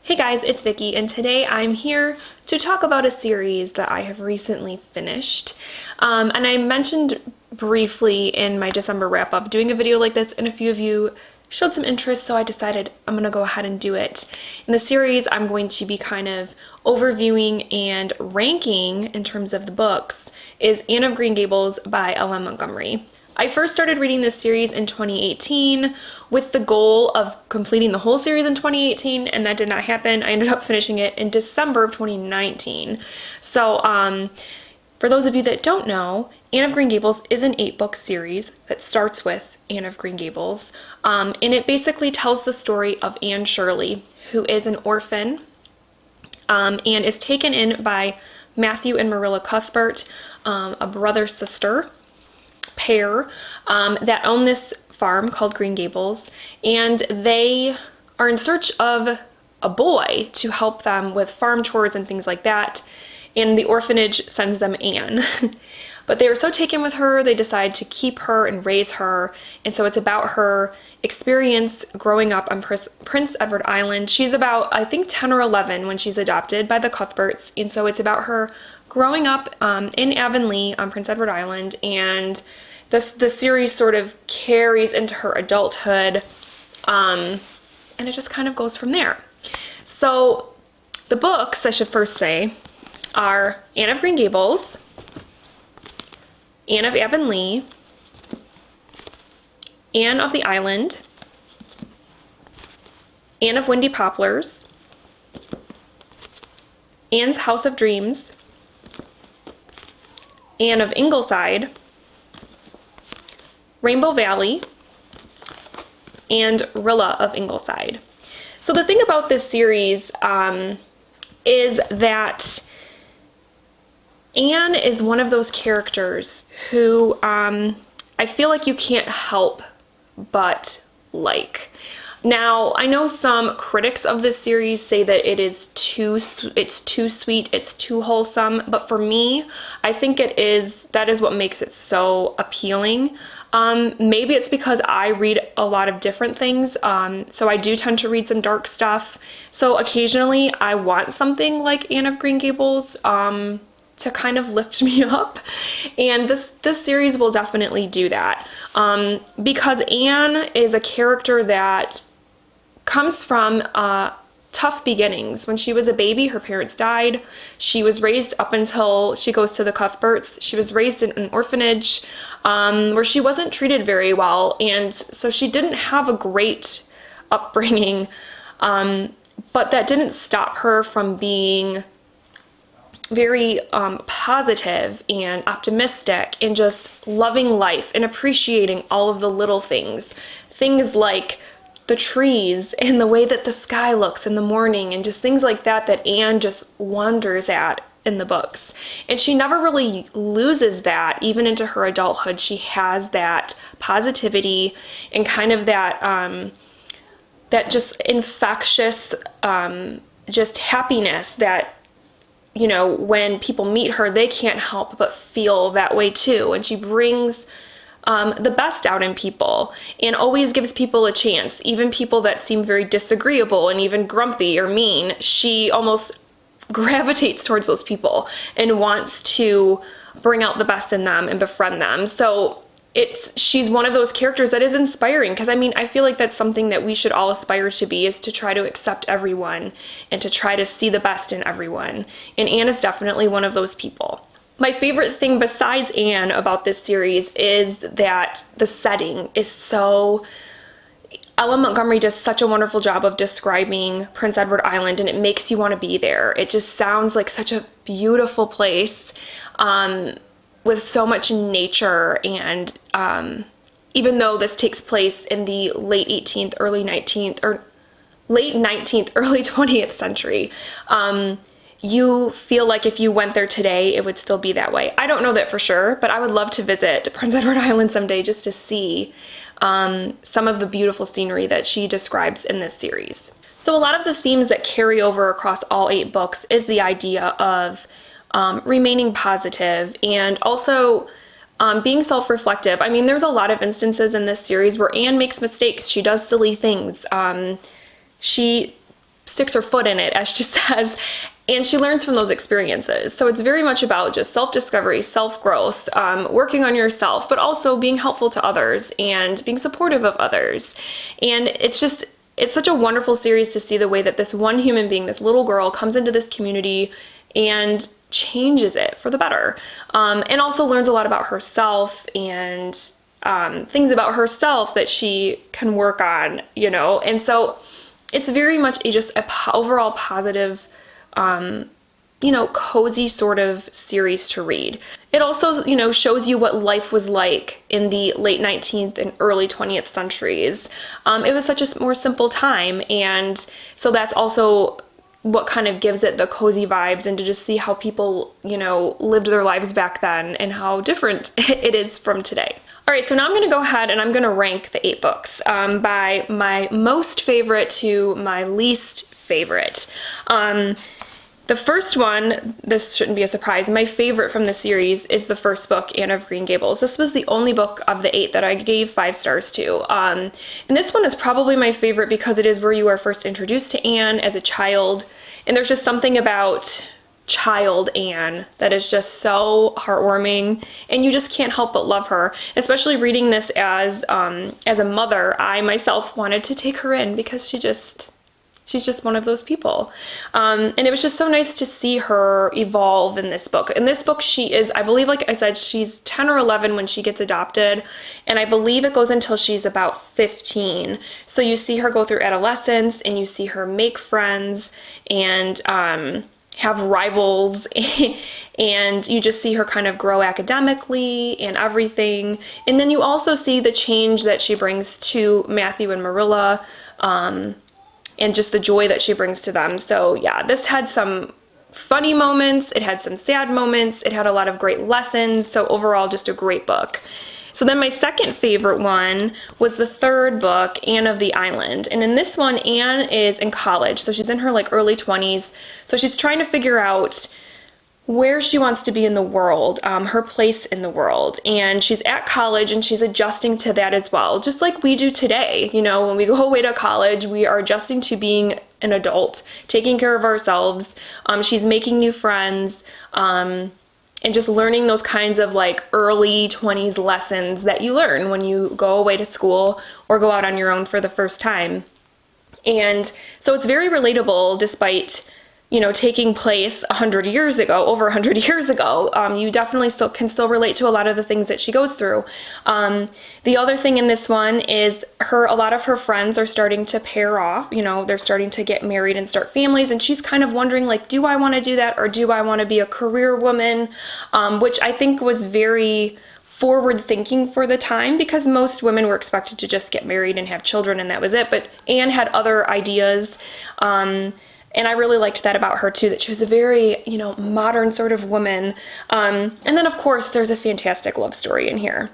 Hey guys, it's Vicky, and today I'm here to talk about a series that I have recently finished. And I mentioned briefly in my December wrap-up doing a video like this, and a few of you showed some interest, so I decided I'm gonna go ahead and do it. In the series, I'm going to be kind of overviewing and ranking in terms of the books is Anne of Green Gables by Montgomery. I first started reading this series in 2018 with the goal of completing the whole series in 2018, and that did not happen. I ended up finishing it in December of 2019. So for those of you that don't know, Anne of Green Gables is an 8-book series that starts with Anne of Green Gables, and it basically tells the story of Anne Shirley, who is an orphan and is taken in by Matthew and Marilla Cuthbert, a brother-sister pair that own this farm called Green Gables, and they are in search of a boy to help them with farm chores and things like that, and the orphanage sends them Anne. But they were so taken with her, they decide to keep her and raise her, and so it's about her experience growing up on Prince Edward Island. She's about, I think, 10 or 11 when she's adopted by the Cuthberts, and so it's about her growing up in Avonlea on Prince Edward Island, and the series sort of carries into her adulthood, and it just kind of goes from there. So the books, I should first say, are Anne of Green Gables, Anne of Avonlea, Anne of the Island, Anne of Windy Poplars, Anne's House of Dreams, Anne of Ingleside, Rainbow Valley, and Rilla of Ingleside. So the thing about this series is that Anne is one of those characters who I feel like you can't help but like. Now, I know some critics of this series say that it's too sweet, it's too wholesome, but for me, I think that is what makes it so appealing. Maybe it's because I read a lot of different things, so I do tend to read some dark stuff. So occasionally I want something like Anne of Green Gables to kind of lift me up, and this series will definitely do that, because Anne is a character that comes from tough beginnings. When she was a baby, her parents died. She was raised up until she goes to the Cuthberts. She was raised in an orphanage where she wasn't treated very well, and so she didn't have a great upbringing, but that didn't stop her from being very positive and optimistic and just loving life and appreciating all of the little things like the trees and the way that the sky looks in the morning, and just things like that Anne just wonders at in the books. And she never really loses that even into her adulthood. She has that positivity and kind of that just infectious just happiness that, you know, when people meet her, they can't help but feel that way too. And she brings the best out in people and always gives people a chance, even people that seem very disagreeable and even grumpy or mean. She almost gravitates towards those people and wants to bring out the best in them and befriend them. So she's one of those characters that is inspiring, because I mean, I feel like that's something that we should all aspire to be, is to try to accept everyone and to try to see the best in everyone. And Anne is definitely one of those people. My favorite thing besides Anne about this series is that the setting is so... Montgomery does such a wonderful job of describing Prince Edward Island, and it makes you want to be there. It just sounds like such a beautiful place with so much nature, and even though this takes place in the late 18th, early 19th, or late 19th, early 20th century, you feel like if you went there today, it would still be that way. I don't know that for sure, but I would love to visit Prince Edward Island someday just to see some of the beautiful scenery that she describes in this series. So a lot of the themes that carry over across all 8 books is the idea of remaining positive and also being self-reflective. I mean, there's a lot of instances in this series where Anne makes mistakes. She does silly things. She sticks her foot in it, as she says, and she learns from those experiences. So it's very much about just self-discovery, self-growth, working on yourself, but also being helpful to others and being supportive of others. And it's such a wonderful series to see the way that this one human being, this little girl, comes into this community and changes it for the better, and also learns a lot about herself and things about herself that she can work on, and so it's very much just a overall positive, cozy sort of series to read. It also, shows you what life was like in the late 19th and early 20th centuries. It was such a more simple time, and so that's also what kind of gives it the cozy vibes, and to just see how people, lived their lives back then and how different it is from today. All right, so now I'm going to go ahead and I'm going to rank the 8 books by my most favorite to my least favorite. The first one, this shouldn't be a surprise, my favorite from the series is the first book, Anne of Green Gables. This was the only book of the 8 that I gave 5 stars to. And this one is probably my favorite because it is where you are first introduced to Anne as a child. And there's just something about child Anne that is just so heartwarming, and you just can't help but love her. Especially reading this as a mother, I myself wanted to take her in because she's just one of those people. And it was just so nice to see her evolve in this book. In this book, she is, I believe, like I said, she's 10 or 11 when she gets adopted, and I believe it goes until she's about 15. So you see her go through adolescence, and you see her make friends and have rivals, and you just see her kind of grow academically and everything. And then you also see the change that she brings to Matthew and Marilla, and just the joy that she brings to them. So yeah, this had some funny moments, it had some sad moments, it had a lot of great lessons, so overall just a great book. So then my second favorite one was the third book, Anne of the Island. And in this one, Anne is in college, so she's in her early 20s, so she's trying to figure out where she wants to be in the world, her place in the world. And she's at college and she's adjusting to that as well, just like we do today. When we go away to college, we are adjusting to being an adult, taking care of ourselves. She's making new friends, and just learning those kinds of early 20s lessons that you learn when you go away to school or go out on your own for the first time. And so it's very relatable despite taking place 100 years ago, over 100 years ago. You definitely can relate to a lot of the things that she goes through. The other thing in this one is a lot of her friends are starting to pair off, they're starting to get married and start families, and she's kind of wondering, do I want to do that, or do I want to be a career woman? Which I think was very forward thinking for the time, because most women were expected to just get married and have children and that was it. But Anne had other ideas. And I really liked that about her too, that she was a very, modern sort of woman. And then of course there's a fantastic love story in here.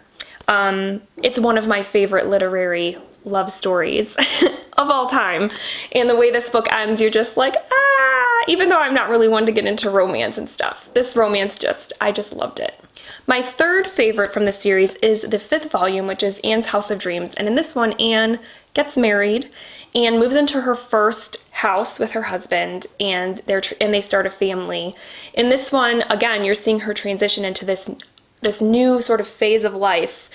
It's one of my favorite literary love stories of all time. And the way this book ends, you're just even though I'm not really one to get into romance and stuff, this romance I just loved it. My third favorite from the series is the 5th volume, which is Anne's House of Dreams. And in this one, Anne gets married and moves into her first house with her husband, and they start a family. In this one, again, you're seeing her transition into this new sort of phase of life,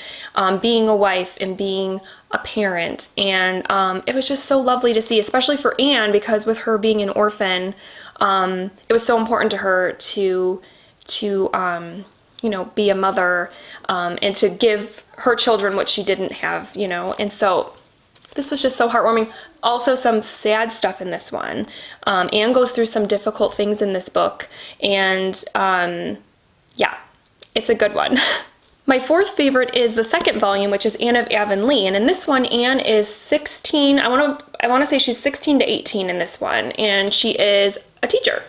being a wife and being a parent. And it was just so lovely to see, especially for Anne, because with her being an orphan, it was so important to her to be a mother, and to give her children what she didn't have, and so this was just so heartwarming. Also some sad stuff in this one. Anne goes through some difficult things in this book, and yeah, it's a good one. My fourth favorite is the 2nd volume, which is Anne of Avonlea, and in this one, Anne is 16. I want to say she's 16 to 18 in this one, and she is a teacher.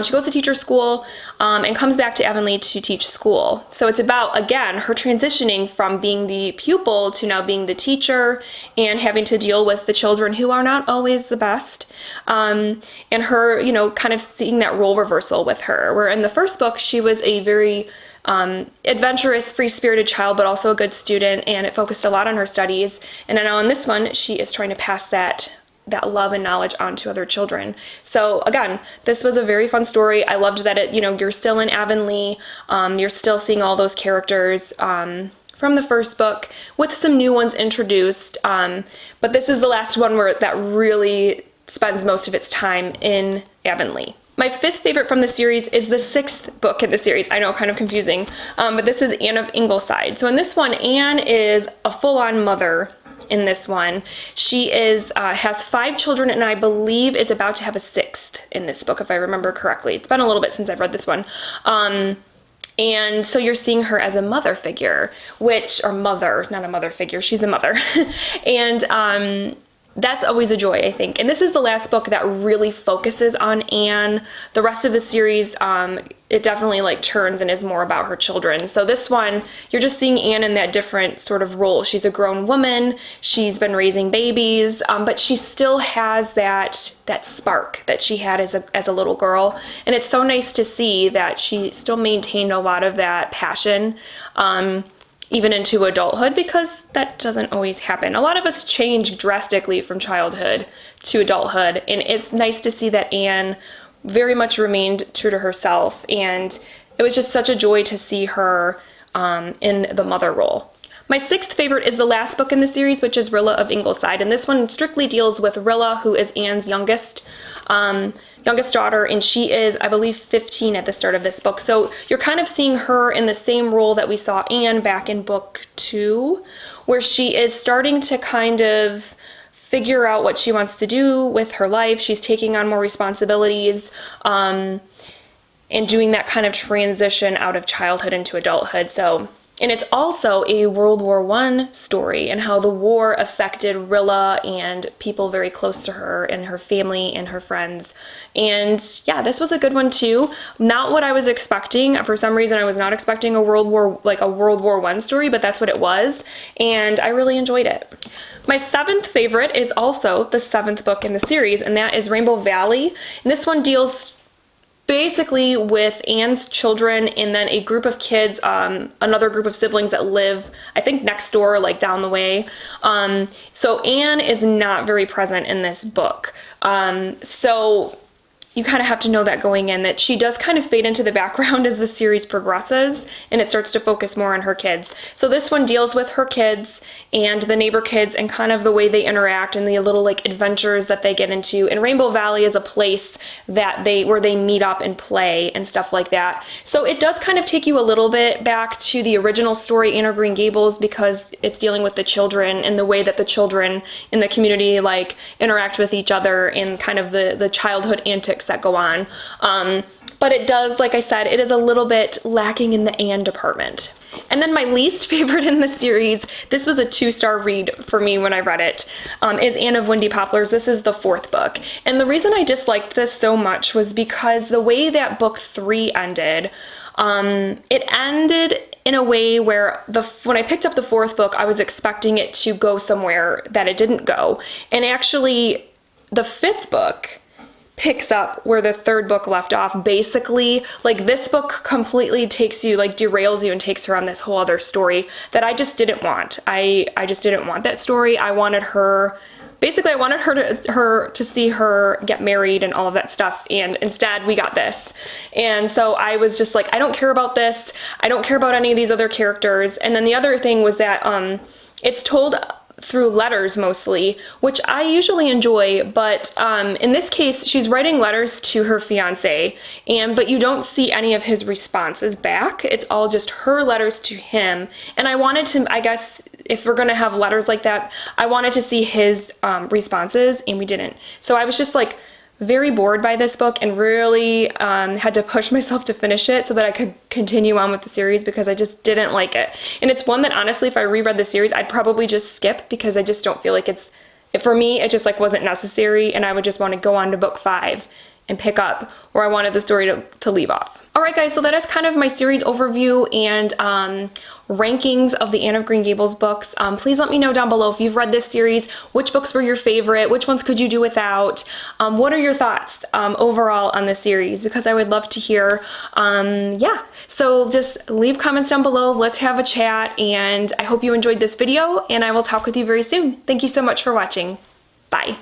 She goes to teacher school, and comes back to Avonlea to teach school. So it's about, again, her transitioning from being the pupil to now being the teacher, and having to deal with the children who are not always the best. And her, kind of seeing that role reversal with her, where in the first book, she was a very adventurous, free-spirited child, but also a good student, and it focused a lot on her studies. And now in this one, she is trying to pass that that love and knowledge onto other children. So again, this was a very fun story. I loved that it, you're still in Avonlea. You're still seeing all those characters from the first book with some new ones introduced. But this is the last one where that really spends most of its time in Avonlea. My fifth favorite from the series is the sixth book in the series. I know, kind of confusing, but this is Anne of Ingleside. So in this one, Anne is a full-on mother in this one. She has 5 children, and I believe is about to have a 6th in this book, if I remember correctly. It's been a little bit since I've read this one. And so you're seeing her as a mother figure, not a mother figure, she's a mother. And that's always a joy, I think. And this is the last book that really focuses on Anne. The rest of the series, it definitely like turns and is more about her children. So this one, you're just seeing Anne in that different sort of role. She's a grown woman, she's been raising babies, but she still has that spark that she had as a little girl. And it's so nice to see that she still maintained a lot of that passion, even into adulthood, because that doesn't always happen. A lot of us change drastically from childhood to adulthood, and it's nice to see that Anne very much remained true to herself, and it was just such a joy to see her in the mother role. My sixth favorite is the last book in the series, which is Rilla of Ingleside, and this one strictly deals with Rilla, who is Anne's youngest daughter, and she is, I believe, 15 at the start of this book. So you're kind of seeing her in the same role that we saw Anne back in book 2, where she is starting to kind of figure out what she wants to do with her life. She's taking on more responsibilities, and doing that kind of transition out of childhood into adulthood. And it's also a World War I story, and how the war affected Rilla and people very close to her and her family and her friends. And yeah, this was a good one too. Not what I was expecting. For some reason, I was not expecting a World War I story, but that's what it was. And I really enjoyed it. My seventh favorite is also the 7th book in the series, and that is Rainbow Valley. And this one deals basically with Anne's children and then a group of kids, another group of siblings that live, I think, next door, like down the way. So Anne is not very present in this book. So you kind of have to know that going in, that she does kind of fade into the background as the series progresses, and it starts to focus more on her kids. So this one deals with her kids and the neighbor kids and kind of the way they interact and the little like adventures that they get into. And Rainbow Valley is a place where they meet up and play and stuff like that. So it does kind of take you a little bit back to the original story, Anne of Green Gables, because it's dealing with the children and the way that the children in the community like interact with each other and kind of the childhood antics that go on. But it does, like I said, it is a little bit lacking in the Anne department. And then my least favorite in the series, this was a 2-star read for me when I read it, is Anne of Windy Poplars. This is the 4th book. And the reason I disliked this so much was because the way that book 3 ended, it ended in a way where when I picked up the 4th book, I was expecting it to go somewhere that it didn't go. And actually, the 5th book picks up where the 3rd book left off. Basically, like, this book completely takes you, like, derails you and takes her on this whole other story that I just didn't want. I just didn't want that story. I wanted her to see her get married and all of that stuff, and instead we got this. And so I was just like, I don't care about this. I don't care about any of these other characters. And then the other thing was that it's told through letters mostly, which I usually enjoy, but in this case, she's writing letters to her fiance, but you don't see any of his responses back. It's all just her letters to him. And I wanted to, I guess, if we're gonna have letters like that, I wanted to see his responses, and we didn't. So I was just like very bored by this book and really had to push myself to finish it so that I could continue on with the series, because I just didn't like it. And it's one that honestly, if I reread the series, I'd probably just skip, because I just don't feel like for me, it just like wasn't necessary, and I would just want to go on to book 5 and pick up where I wanted the story to leave off. Alright guys, so that is kind of my series overview and rankings of the Anne of Green Gables books. Please let me know down below if you've read this series, which books were your favorite, which ones could you do without, what are your thoughts overall on the series, because I would love to hear. Yeah, so just leave comments down below, let's have a chat, and I hope you enjoyed this video, and I will talk with you very soon. Thank you so much for watching. Bye.